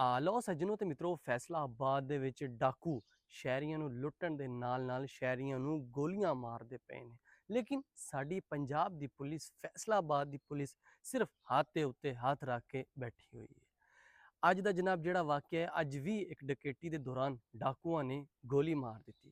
ਲਓ ਸੱਜਣੋ ਤੇ ਮਿੱਤਰੋ, ਫੈਸਲਾਬਾਦ ਦੇ ਵਿੱਚ ਡਾਕੂ ਸ਼ਹਿਰੀਆਂ ਨੂੰ ਲੁੱਟਣ ਦੇ ਨਾਲ ਸ਼ਹਿਰੀਆਂ ਨੂੰ ਗੋਲੀਆਂ ਮਾਰਦੇ ਪਏ ਨੇ। ਲੇਕਿਨ ਸਾਡੀ ਪੰਜਾਬ ਦੀ ਪੁਲਿਸ, ਫੈਸਲਾਬਾਦ ਦੀ ਪੁਲਿਸ ਸਿਰਫ ਹੱਥ ਦੇ ਉੱਤੇ ਹੱਥ ਰੱਖ ਕੇ ਬੈਠੀ ਹੋਈ ਹੈ। ਅੱਜ ਦਾ ਜਨਾਬ ਜਿਹੜਾ ਵਾਕਿਆ ਹੈ, ਅੱਜ ਵੀ ਇੱਕ ਡਕੈਤੀ ਦੇ ਦੌਰਾਨ ਡਾਕੂਆਂ ਨੇ ਗੋਲੀ ਮਾਰ ਦਿੱਤੀ।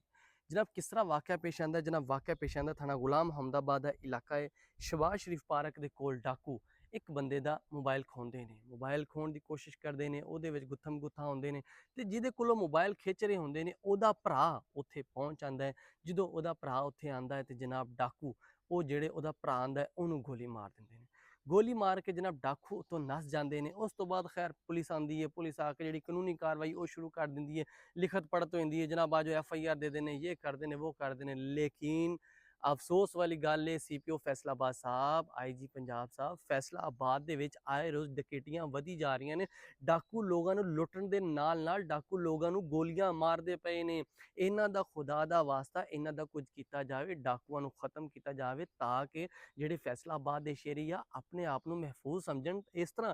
ਜਨਾਬ ਕਿਸ ਤਰ੍ਹਾਂ ਵਾਕਿਆ ਪੇਸ਼ ਆਂਦਾ? ਜਨਾਬ ਵਾਕਿਆ ਪੇਸ਼ ਆਂਦਾ ਥਾਣਾ ਗੁਲਾਮ ਹਮਦਾਬਾਦ ਦਾ ਇਲਾਕਾ ਹੈ। ਸ਼ਬਾਜ਼ ਸ਼ਰੀਫ ਪਾਰਕ ਦੇ ਕੋਲ ਡਾਕੂ ਇੱਕ ਬੰਦੇ ਦਾ ਮੋਬਾਈਲ ਖੋਹਦੇ ਨੇ, ਮੋਬਾਈਲ ਖੋਹਣ ਦੀ ਕੋਸ਼ਿਸ਼ ਕਰਦੇ ਨੇ, ਉਹਦੇ ਵਿੱਚ ਗੁੱਥਮ ਗੁੱਥਾ ਹੁੰਦੇ ਨੇ ਤੇ ਜਿਹਦੇ ਕੋਲੋਂ ਮੋਬਾਈਲ ਖਿੱਚ ਰਹੇ ਹੁੰਦੇ ਨੇ ਉਹਦਾ ਭਰਾ ਉੱਥੇ ਪਹੁੰਚ ਜਾਂਦਾ ਹੈ। ਜਦੋਂ ਉਹਦਾ ਭਰਾ ਉੱਥੇ ਆਂਦਾ ਹੈ ਤੇ ਜਨਾਬ ਡਾਕੂ ਉਹ ਜਿਹੜੇ ਉਹਦਾ ਭਰਾ ਆਂਦਾ ਉਹਨੂੰ ਗੋਲੀ ਮਾਰ ਦਿੰਦੇ ਨੇ। ਗੋਲੀ ਮਾਰ ਕੇ ਜਨਾਬ ਡਾਕੂ ਉੱਥੋਂ ਨੱਸ ਜਾਂਦੇ ਨੇ। ਉਸ ਤੋਂ ਬਾਅਦ ਖੈਰ ਪੁਲਿਸ ਆਂਦੀ ਹੈ, ਪੁਲਿਸ ਆ ਕੇ ਜਿਹੜੀ ਕਾਨੂੰਨੀ ਕਾਰਵਾਈ ਉਹ ਸ਼ੁਰੂ ਕਰ ਦਿੰਦੀ ਹੈ। ਲਿਖਤ ਪੜਤ ਹੋ ਜਾਂਦੀ ਹੈ, ਜਨਾਬ ਆ ਜੋ FIR ਦੇ ਦੇਣੇ, ਇਹ ਕਰਦੇ ਨੇ वो ਕਰਦੇ ਨੇ। ਲੇਕਿਨ ਅਫਸੋਸ ਵਾਲੀ ਗੱਲ ਹੈ, CPO ਫੈਸਲਾਬਾਦ ਸਾਹਿਬ, IG ਪੰਜਾਬ ਸਾਹਿਬ, ਫੈਸਲਾਬਾਦ ਦੇ ਵਿੱਚ ਆਏ ਰੋਜ਼ ਡਕੈਤੀਆਂ ਵਧੀ ਜਾ ਰਹੀਆਂ ਨੇ। ਡਾਕੂ ਲੋਕਾਂ ਨੂੰ ਲੁੱਟਣ ਦੇ ਨਾਲ ਡਾਕੂ ਲੋਕਾਂ ਨੂੰ ਗੋਲੀਆਂ ਮਾਰਦੇ ਪਏ ਨੇ। ਇਹਨਾਂ ਦਾ ਖੁਦਾ ਦਾ ਵਾਸਤਾ ਇਹਨਾਂ ਦਾ ਕੁਝ ਕੀਤਾ ਜਾਵੇ, ਡਾਕੂਆਂ ਨੂੰ ਖਤਮ ਕੀਤਾ ਜਾਵੇ ਤਾਂ ਕਿ ਜਿਹੜੇ ਫੈਸਲਾਬਾਦ ਦੇ ਸ਼ਹਿਰੀ ਆ ਆਪਣੇ ਆਪ ਨੂੰ ਮਹਿਫੂਜ਼ ਸਮਝਣ। ਇਸ ਤਰ੍ਹਾਂ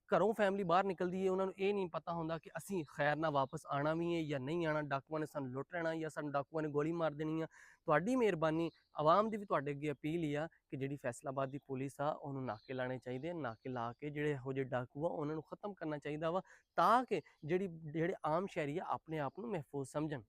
ਘਰੋਂ ਫੈਮਿਲੀ ਬਾਹਰ ਨਿਕਲਦੀ ਹੈ, ਉਹਨਾਂ ਨੂੰ ਇਹ ਨਹੀਂ ਪਤਾ ਹੁੰਦਾ ਕਿ ਅਸੀਂ ਖੈਰ ਨਾਲ ਵਾਪਸ ਆਉਣਾ ਵੀ ਹੈ ਜਾਂ ਨਹੀਂ ਆਉਣਾ, ਡਾਕੂਆਂ ਨੇ ਸਾਨੂੰ ਲੁੱਟ ਲੈਣਾ ਜਾਂ ਸਾਨੂੰ ਡਾਕੂਆਂ ਨੇ ਗੋਲੀ ਮਾਰ ਦੇਣੀ ਆ। ਤੁਹਾਡੀ ਮਿਹਰਬਾਨੀ, ਆਵਾਮ ਦੀ ਵੀ ਤੁਹਾਡੇ ਅੱਗੇ ਅਪੀਲ ਹੀ ਆ ਕਿ ਜਿਹੜੀ ਫੈਸਲਾਬਾਦ ਦੀ ਪੁਲਿਸ ਆ ਉਹਨੂੰ ਨਾਕੇ ਲਾਣੇ ਚਾਹੀਦੇ, ਨਾਕੇ ਲਾ ਕੇ ਜਿਹੜੇ ਇਹੋ ਜਿਹੇ ਡਾਕੂ ਆ ਉਹਨਾਂ ਨੂੰ ਖਤਮ ਕਰਨਾ ਚਾਹੀਦਾ ਵਾ ਤਾਂ ਕਿ ਜਿਹੜੇ ਆਮ ਸ਼ਹਿਰੀ ਆ ਆਪਣੇ ਆਪ ਨੂੰ ਮਹਿਫੂਜ਼ ਸਮਝਣ।